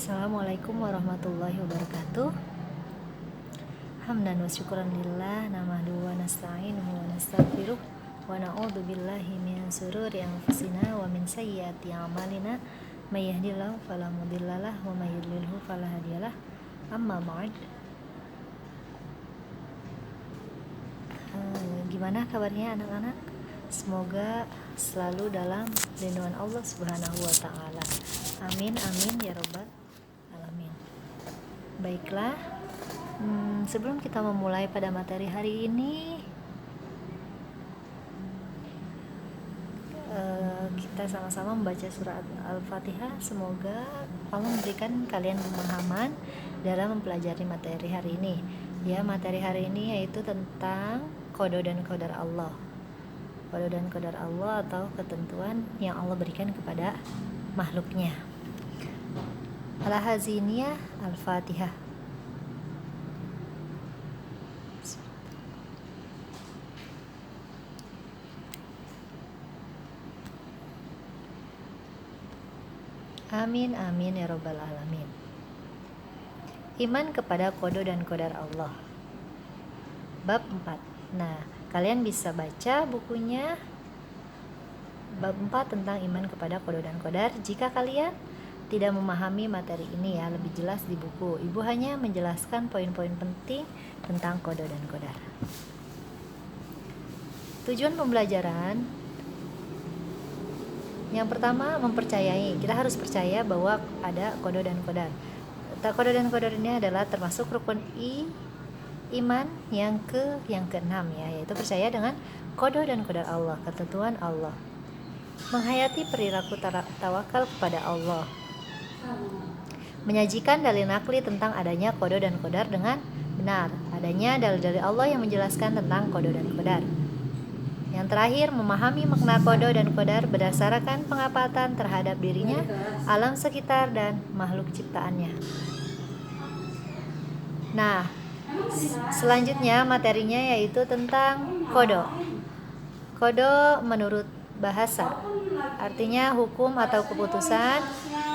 Assalamualaikum warahmatullahi wabarakatuh. Hamdan wa syukran lillah, nahmaduhu wa nasta'inuhu wa nastaghfiruh wa na'udzu billahi min syururi anfusina wa min sayyiati a'malina may yahdihillahu fala mudhillalah wa may yudlilhu fala hadiyalah. Amma ba'd. Gimana kabarnya anak-anak? Semoga selalu dalam lindungan Allah Subhanahu wa taala. Amin amin ya rabbal alamin. Baiklah, sebelum kita memulai pada materi hari ini, kita sama-sama membaca surat Al-Fatihah. Semoga Allah memberikan kalian pemahaman dalam mempelajari materi hari ini. Ya, materi hari ini yaitu tentang qada dan qadar Allah. Qada dan qadar Allah atau ketentuan yang Allah berikan kepada makhluknya. Al-Haziniyah Al-Fatihah. Amin amin ya rabbal alamin. Iman kepada qada dan qadar Allah. Bab 4. Nah, kalian bisa baca bukunya bab 4 tentang iman kepada qada dan qadar. Jika kalian tidak memahami materi ini ya, lebih jelas di buku. Ibu hanya menjelaskan poin-poin penting tentang qada dan qadar. Tujuan pembelajaran yang pertama, mempercayai. Kita harus percaya bahwa ada qada dan qadar. Qada dan qadar ini adalah termasuk rukun iman yang keenam ya, yaitu percaya dengan qada dan qadar Allah, ketentuan Allah. Menghayati perilaku tawakal kepada Allah. Menyajikan dalil nakli tentang adanya qada dan qadar dengan benar. Adanya dalil-dalil Allah yang menjelaskan tentang qada dan qadar. Yang terakhir, memahami makna qada dan qadar berdasarkan pengamatan terhadap dirinya, alam sekitar, dan makhluk ciptaannya. Nah, selanjutnya materinya yaitu tentang qada. Qada menurut bahasa artinya hukum atau keputusan,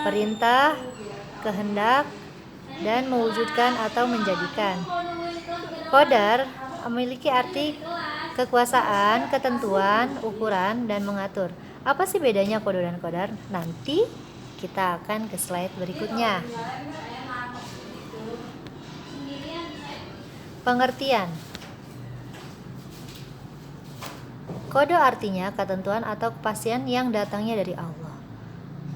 perintah, kehendak, dan mewujudkan atau menjadikan. Qadar memiliki arti kekuasaan, ketentuan, ukuran, dan mengatur. Apa sih bedanya qada dan qadar? Nanti kita akan ke slide berikutnya. Pengertian. Qada artinya ketentuan atau kepastian yang datangnya dari Allah.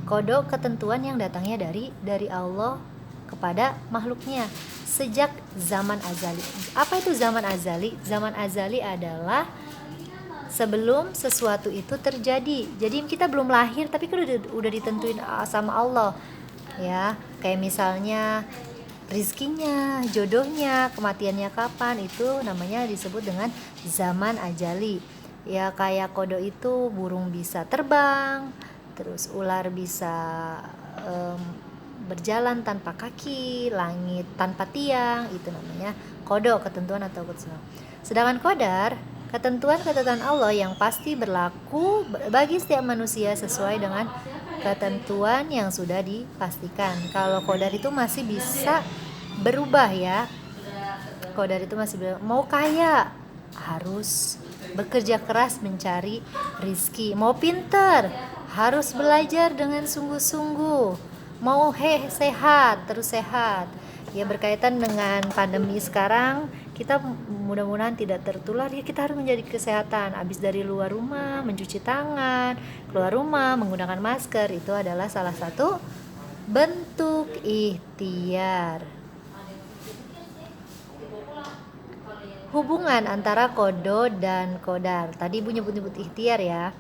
Qada ketentuan yang datangnya dari Allah kepada makhluknya sejak zaman azali. Apa itu zaman azali? Zaman azali adalah sebelum sesuatu itu terjadi. Jadi kita belum lahir tapi kan udah ditentuin sama Allah. Ya, kayak misalnya rizkinya, jodohnya, kematiannya kapan, itu namanya disebut dengan zaman ajali. Ya, kayak qada itu burung bisa terbang, terus ular bisa berjalan tanpa kaki, langit tanpa tiang, itu namanya qada, ketentuan atau ketentuan. Sedangkan qadar, ketentuan Allah yang pasti berlaku bagi setiap manusia sesuai dengan ketentuan yang sudah dipastikan. Kalau qadar itu masih bisa berubah ya. Qadar itu masih berubah. Mau kaya harus bekerja keras mencari rizki. Mau pinter harus belajar dengan sungguh-sungguh. Mau sehat terus sehat. Ya, berkaitan dengan pandemi sekarang, kita mudah-mudahan tidak tertular ya, kita harus menjaga kesehatan. Habis dari luar rumah mencuci tangan, keluar rumah menggunakan masker, itu adalah salah satu bentuk ikhtiar. Hubungan antara qada dan qadar. Tadi Ibu nyebut-nyebut ikhtiar ya.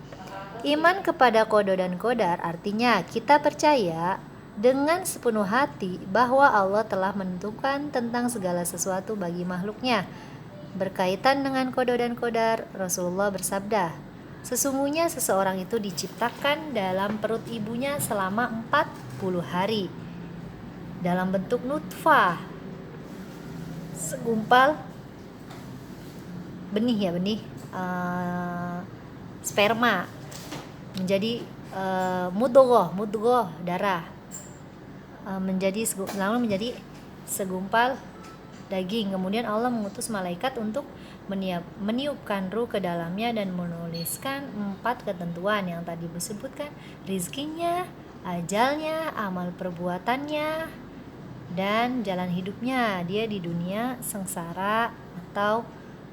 Iman kepada qada dan qadar artinya kita percaya dengan sepenuh hati bahwa Allah telah menentukan tentang segala sesuatu bagi makhluknya. Berkaitan dengan qada dan qadar, Rasulullah bersabda, sesungguhnya seseorang itu diciptakan dalam perut ibunya selama 40 hari dalam bentuk nutfah, segumpal benih sperma, menjadi mudghah darah, menjadi segumpal daging. Kemudian Allah mengutus malaikat untuk meniupkan ruh ke dalamnya dan menuliskan 4 ketentuan yang tadi disebutkan: rizkinya, ajalnya, amal perbuatannya, dan jalan hidupnya, dia di dunia sengsara atau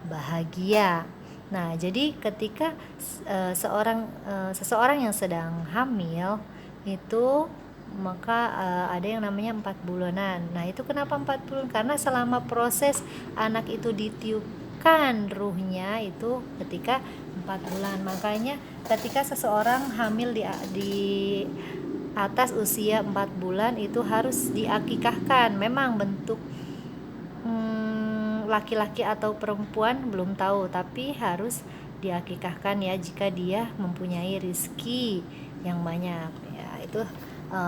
bahagia. Nah, jadi ketika seseorang yang sedang hamil itu, maka ada yang namanya 4 bulanan. Nah, itu kenapa 4 bulan? Karena selama proses anak itu ditiupkan ruhnya itu ketika 4 bulan. Makanya ketika seseorang hamil di atas usia 4 bulan itu harus diakikahkan. Memang bentuk laki-laki atau perempuan belum tahu, tapi harus diakikahkan ya jika dia mempunyai rezeki yang banyak ya. Itu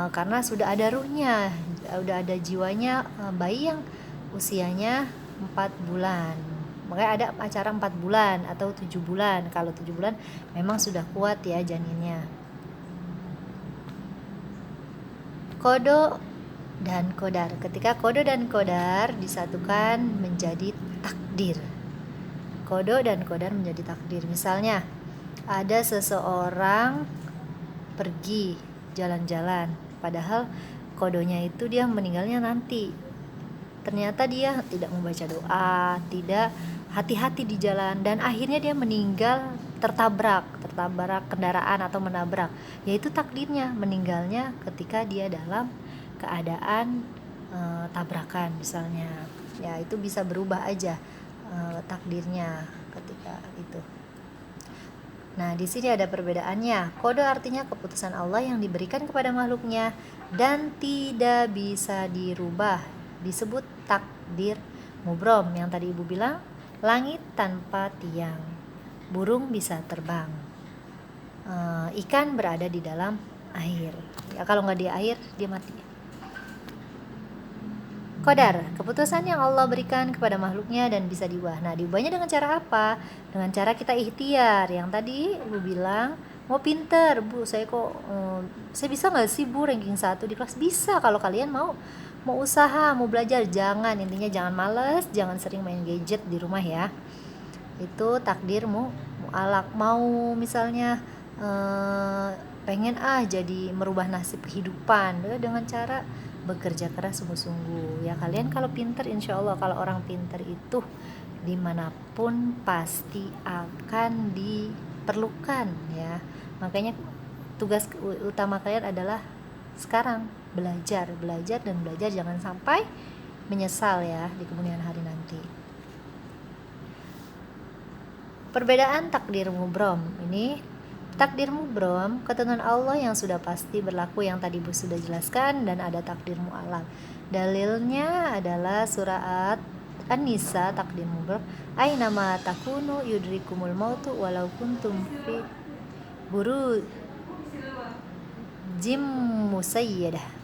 karena sudah ada ruhnya, sudah ada jiwanya bayi yang usianya 4 bulan. Makanya ada acara 4 bulan atau 7 bulan. Kalau 7 bulan memang sudah kuat ya janinnya. Kodo dan kodar. Ketika kodo dan kodar disatukan menjadi takdir. Kodo dan kodar menjadi takdir. Misalnya ada seseorang pergi jalan-jalan, padahal kodonya itu dia meninggalnya nanti. Ternyata dia tidak membaca doa, tidak hati-hati di jalan, dan akhirnya dia meninggal tertabrak kendaraan atau menabrak. Yaitu takdirnya, meninggalnya ketika dia dalam keadaan tabrakan misalnya. Ya, itu bisa berubah aja takdirnya ketika itu. Nah, di sini ada perbedaannya. Qada artinya keputusan Allah yang diberikan kepada makhluknya dan tidak bisa dirubah. Disebut takdir mubrom. Yang tadi Ibu bilang, langit tanpa tiang, burung bisa terbang, ikan berada di dalam air. Ya, kalau nggak di air dia mati. Qadar, keputusan yang Allah berikan kepada makhluknya dan bisa diubah. Nah, diubahnya dengan cara apa? Dengan cara kita ikhtiar. Yang tadi Ibu bilang, mau pinter, Bu, saya bisa nggak sih Bu ranking 1 di kelas? Bisa kalau kalian mau usaha, mau belajar. Intinya jangan males, jangan sering main gadget di rumah ya. Itu takdirmu mu'alak. Mau misalnya pengen jadi merubah nasib kehidupan dengan cara bekerja keras sungguh-sungguh ya. Kalian kalau pinter, insya Allah kalau orang pinter itu dimanapun pasti akan diperlukan ya. Makanya tugas utama kalian adalah sekarang belajar, jangan sampai menyesal ya di kemudian hari nanti. Perbedaan takdir mubrom. Ini takdir mubrom, ketentuan Allah yang sudah pasti berlaku yang tadi Bu sudah jelaskan, dan ada takdir mu'alaq. Dalilnya adalah surat An-Nisa, takdir mubrom, aina ma takunu yudrikumul mautu walau kuntum fi burujim musayyadah.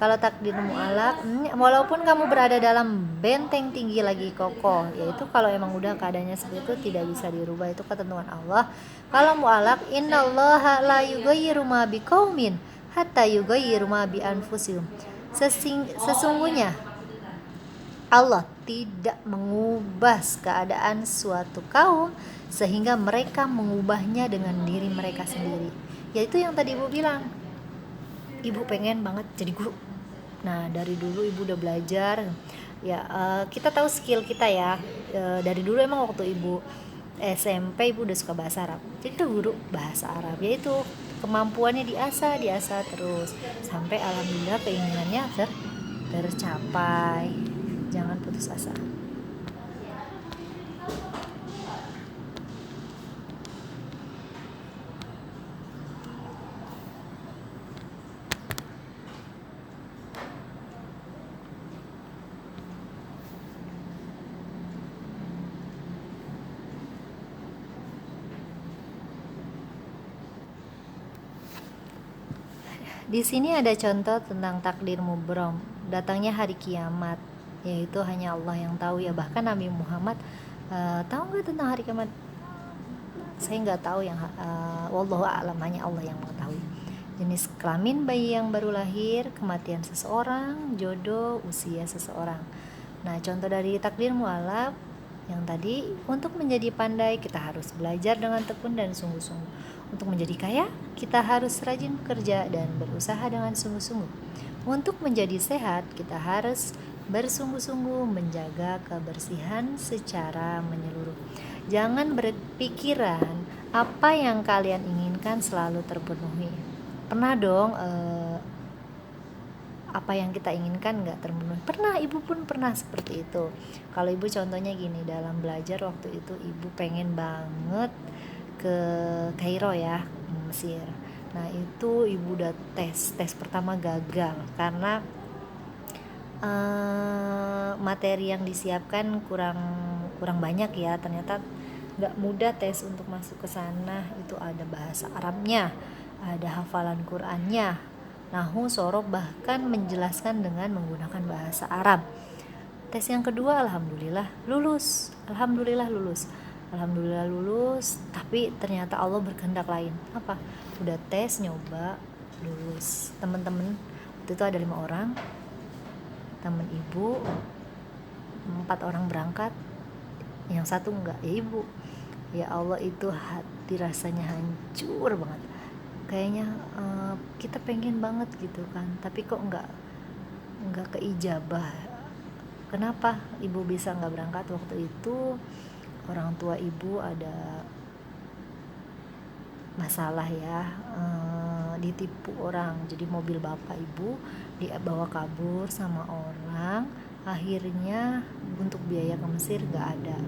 Kalau takdir mu'alaq, walaupun kamu berada dalam benteng tinggi lagi kokoh, yaitu kalau emang udah keadaannya seperti itu tidak bisa dirubah, itu ketentuan Allah. Kalau mu'alaq, innallaha la yughayyiru ma biqaumin hatta yughayyiru ma bi anfusihim. Sesungguhnya Allah tidak mengubah keadaan suatu kaum sehingga mereka mengubahnya dengan diri mereka sendiri. Yaitu yang tadi Ibu bilang, Ibu pengen banget jadi guru. Nah, dari dulu Ibu udah belajar ya, kita tahu skill kita ya. Dari dulu emang waktu Ibu SMP Ibu udah suka bahasa Arab, jadi tuh guru bahasa Arab. Yaitu kemampuannya diasah terus sampai alhamdulillah keinginannya tercapai. Jangan putus asa. Di sini ada contoh tentang takdir mubrom, datangnya hari kiamat, yaitu hanya Allah yang tahu ya. Bahkan Nabi Muhammad tahu nggak tentang hari kiamat? Saya nggak tahu, yang wallahu a'lam, hanya Allah yang mengetahui. jenis kelamin bayi yang baru lahir, kematian seseorang, jodoh, usia seseorang. Nah, contoh dari takdir mualaf yang tadi, untuk menjadi pandai kita harus belajar dengan tekun dan sungguh-sungguh. Untuk menjadi kaya, kita harus rajin bekerja dan berusaha dengan sungguh-sungguh. Untuk menjadi sehat, kita harus bersungguh-sungguh menjaga kebersihan secara menyeluruh. Jangan berpikiran apa yang kalian inginkan selalu terpenuhi. Pernah dong apa yang kita inginkan nggak terpenuhi? Pernah, ibu pun pernah seperti itu. Kalau ibu contohnya gini, dalam belajar waktu itu ibu pengen banget ke Kairo ya, Mesir. Nah itu ibu udah tes pertama gagal karena materi yang disiapkan kurang banyak ya. Ternyata nggak mudah tes untuk masuk ke sana. Itu ada bahasa Arabnya, ada hafalan Qurannya, nahu, sorof, bahkan menjelaskan dengan menggunakan bahasa Arab. Tes yang kedua alhamdulillah lulus. Alhamdulillah lulus, tapi ternyata Allah berkehendak lain. Apa? Udah tes, nyoba, lulus. Teman-teman, waktu itu ada 5 orang, teman ibu, 4 orang berangkat, yang satu enggak, ya ibu. Ya Allah, itu hati rasanya hancur banget. Kayaknya kita pengen banget gitu kan, tapi kok enggak keijabah. Kenapa ibu bisa enggak berangkat waktu itu? Orang tua ibu ada masalah ya, ditipu orang. Jadi mobil bapak ibu dibawa kabur sama orang. Akhirnya untuk biaya ke Mesir gak ada.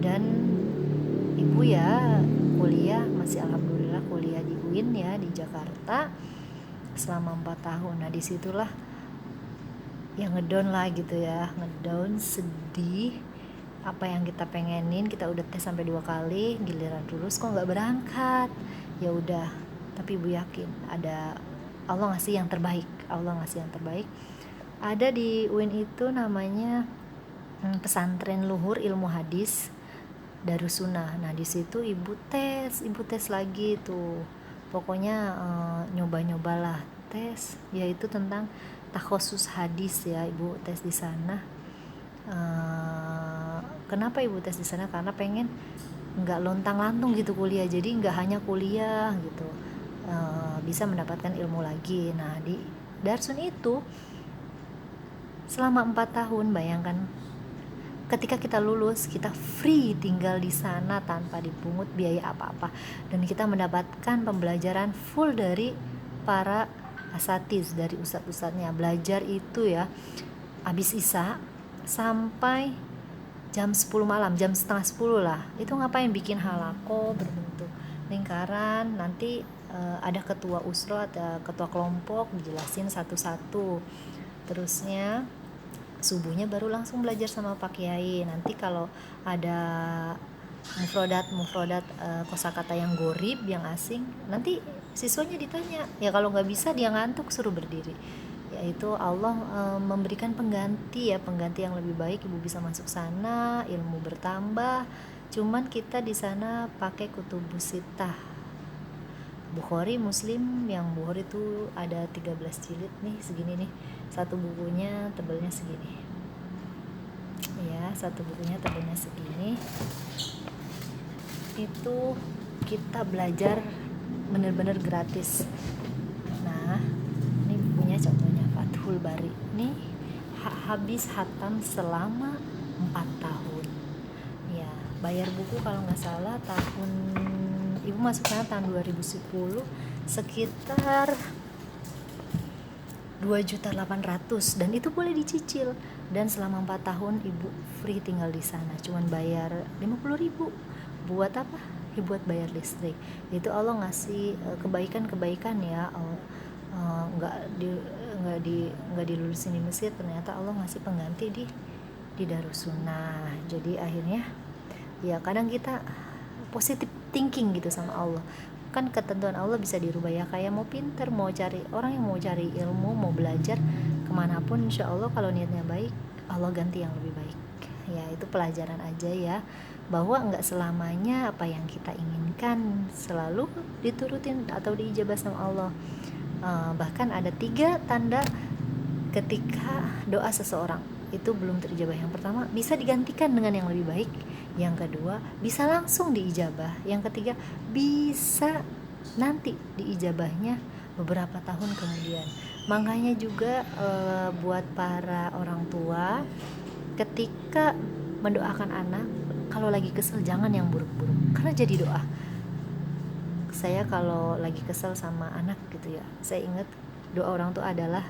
Dan ibu ya kuliah, masih alhamdulillah kuliah di UIN ya, di Jakarta selama 4 tahun. Nah disitulah yang ngedown lah gitu ya, ngedown, sedih. Apa yang kita pengenin, kita udah tes sampai 2 kali, giliran lulus kok nggak berangkat. Ya udah, tapi ibu yakin ada Allah ngasih yang terbaik. Ada di UIN itu namanya pesantren luhur ilmu hadis Darussunnah. Nah di situ ibu tes lagi tuh. Pokoknya nyoba-nyobalah tes, yaitu tentang takhusus hadis ya, ibu tes di sana. Kenapa ibu tes di sana? Karena pengen nggak lontang-lantung gitu kuliah, jadi nggak hanya kuliah gitu, bisa mendapatkan ilmu lagi. Nah di Darsun itu selama 4 tahun, bayangkan, ketika kita lulus kita free tinggal di sana tanpa dipungut biaya apa-apa, dan kita mendapatkan pembelajaran full dari para asatiz, dari ustadz-ustadznya. Belajar itu ya habis isya sampai jam 10 malam, jam setengah 10 lah. Itu ngapain? Bikin halako berbentuk lingkaran. Nanti ada ketua usro, ada ketua kelompok, dijelasin satu-satu. Terusnya subuhnya baru langsung belajar sama Pak Kiai. Nanti kalau ada mufrodat kosakata yang gorib, yang asing, nanti siswanya ditanya. Ya kalau nggak bisa dia ngantuk suruh berdiri. Yaitu Allah memberikan pengganti yang lebih baik. Ibu bisa masuk sana, ilmu bertambah. Cuman kita di sana pakai kutubus sittah, Bukhari, Muslim. Yang Bukhari itu ada 13 jilid nih, segini nih. Satu bukunya tebalnya segini. Ya, satu bukunya tebalnya segini. Itu kita belajar bener-bener gratis. Nah, ini bukunya contohnya Fathul Bari. Ini habis hatam selama 4 tahun. Ya, bayar buku kalau nggak salah tahun ibu masuk sana tahun 2010 sekitar 2.800.000, dan itu boleh dicicil. Dan selama 4 tahun ibu free tinggal di sana, cuman bayar 50.000. Buat apa? Ya buat bayar listrik. Itu Allah ngasih kebaikan-kebaikan ya. Nggak dilulusin di Mesir, ternyata Allah ngasih pengganti di Darussunnah. Jadi akhirnya ya kadang kita positive thinking gitu sama Allah. Kan ketentuan Allah bisa dirubah ya, kayak mau pinter, mau cari orang yang mau cari ilmu, mau belajar kemanapun, insya Allah kalau niatnya baik, Allah ganti yang lebih baik Ya itu pelajaran aja ya, bahwa nggak selamanya apa yang kita inginkan selalu diturutin atau diijabah sama Allah. Bahkan ada 3 tanda ketika doa seseorang itu belum terijabah. Yang pertama, bisa digantikan dengan yang lebih baik. Yang kedua, bisa langsung diijabah. Yang ketiga, bisa nanti diijabahnya beberapa tahun kemudian. Makanya juga buat para orang tua, ketika mendoakan anak, kalau lagi kesel jangan yang buruk-buruk, karena jadi doa. Saya kalau lagi kesel sama anak gitu ya, saya ingat doa orang tua adalah,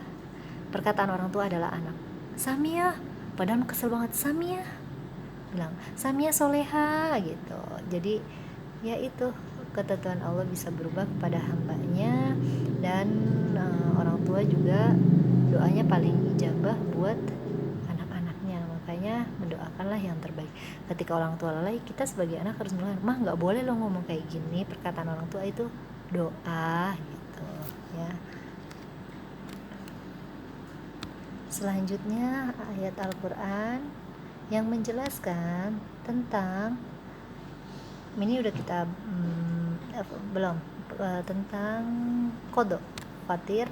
perkataan orang tua adalah anak, Samia, padahal kesel banget, Samia, bilang Samia soleha gitu. Jadi ya itu, ketentuan Allah bisa berubah kepada hambanya, dan orang tua juga doanya paling ijabah buat anak-anaknya. Makanya mendoakanlah yang terbaik. Ketika orang tua lalai, kita sebagai anak harus bilang, mah nggak boleh lo ngomong kayak gini, perkataan orang tua itu doa gitu ya. Selanjutnya ayat Al-Quran yang menjelaskan tentang, ini udah kita belum, tentang qada fatir,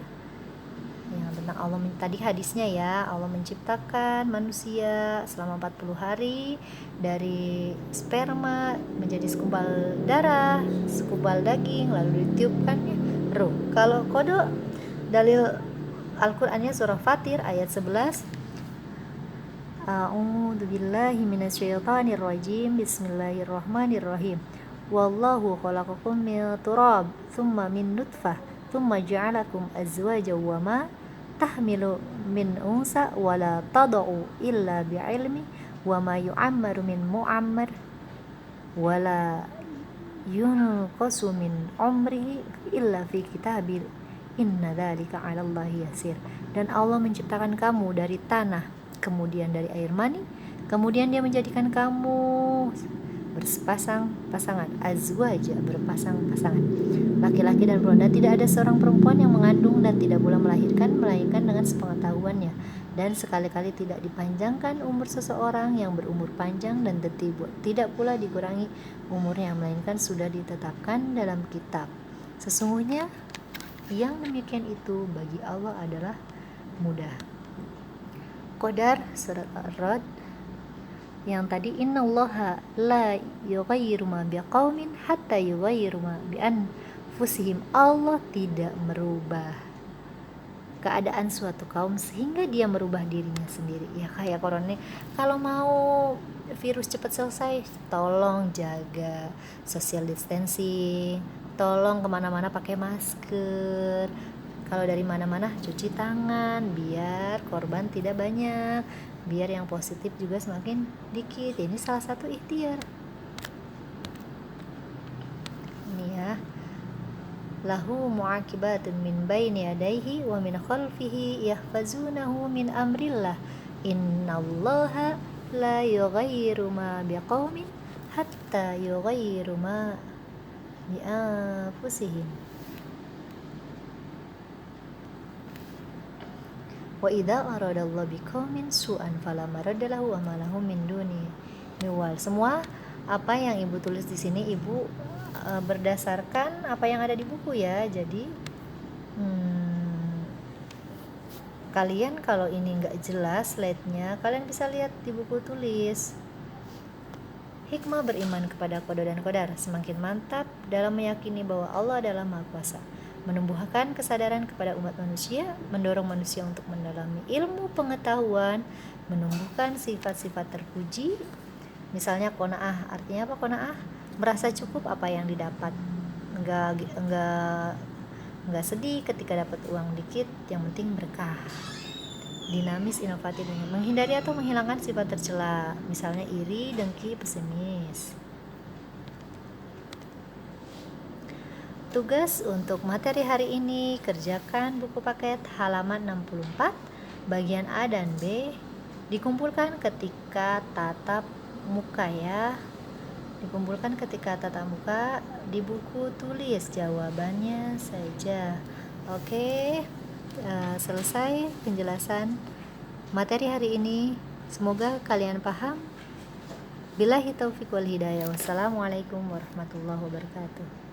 yang tentang Allah tadi hadisnya ya, Allah menciptakan manusia selama 40 hari dari sperma menjadi segumpal darah, segumpal daging, lalu ditiupkannya ruh. Kalau qada, dalil Al-Qur'annya surah Fatir ayat 11. A'udzu billahi minasyaitonir rajim. Bismillahirrahmanirrahim. Wallahu khalaqakum min turab, tsumma min nutfah, tsumma ja'alakum azwajan wa ma tahmilu min unsa wa la tad'u illa bi'ilmi wa ma yu'ammaru min mu'ammar wa la yunqasu min umrihi illa fi kitabil inna dzalika 'alallahi yasir. Dan Allah menciptakan kamu dari tanah, kemudian dari air mani, kemudian Dia menjadikan kamu berpasang-pasangan, azwaja, berpasang-pasangan, laki-laki dan perempuan. Dan tidak ada seorang perempuan yang mengandung dan tidak pula melahirkan melainkan dengan sepengetahuannya. Dan sekali-kali tidak dipanjangkan umur seseorang yang berumur panjang, dan tidak pula dikurangi umurnya melainkan sudah ditetapkan dalam kitab. Sesungguhnya yang demikian itu bagi Allah adalah mudah. Qadar surat Ar-Ra'd yang tadi, innallaha la yughayyiru ma biqaumin hatta yughayyiru ma bi anfusihim. Allah tidak merubah keadaan suatu kaum sehingga Dia merubah dirinya sendiri. Ya kayak corona, kalau mau virus cepat selesai, tolong jaga social distancing, tolong kemana-mana pakai masker, kalau dari mana-mana cuci tangan, biar korban tidak banyak, biar yang positif juga semakin dikit. Ini salah satu ikhtiar. Ini ya, lahu mu'aqibatun min baini yadayhi wa min khalfihi yahfazunahu min amrillah innallaha la yughayyiru ma biqaumin hatta yughayyiru ma bi anfusihim. Wa idza aradallahu biqaumin su'an fala maraddalahu wa ma lahum min duni miwal. Semua apa yang Ibu tulis di sini Ibu berdasarkan apa yang ada di buku ya. Jadi kalian kalau ini nggak jelas slide-nya, kalian bisa lihat di buku tulis. Hikmah beriman kepada qada dan qadar, semakin mantap dalam meyakini bahwa Allah adalah Maha Kuasa, menumbuhkan kesadaran kepada umat manusia, mendorong manusia untuk mendalami ilmu pengetahuan, menumbuhkan sifat-sifat terpuji. Misalnya qanaah, artinya apa qanaah? Merasa cukup apa yang didapat, enggak sedih ketika dapat uang dikit, yang penting berkah. Dinamis, inovatif, menghindari atau menghilangkan sifat tercela, misalnya iri, dengki, pesimis. Tugas untuk materi hari ini, kerjakan buku paket halaman 64, bagian A dan B, dikumpulkan ketika tatap muka ya. Dikumpulkan ketika tatap muka, di buku tulis jawabannya saja. Oke, selesai penjelasan materi hari ini. Semoga kalian paham Billahi taufiq wal hidayah. Wassalamualaikum warahmatullahi wabarakatuh.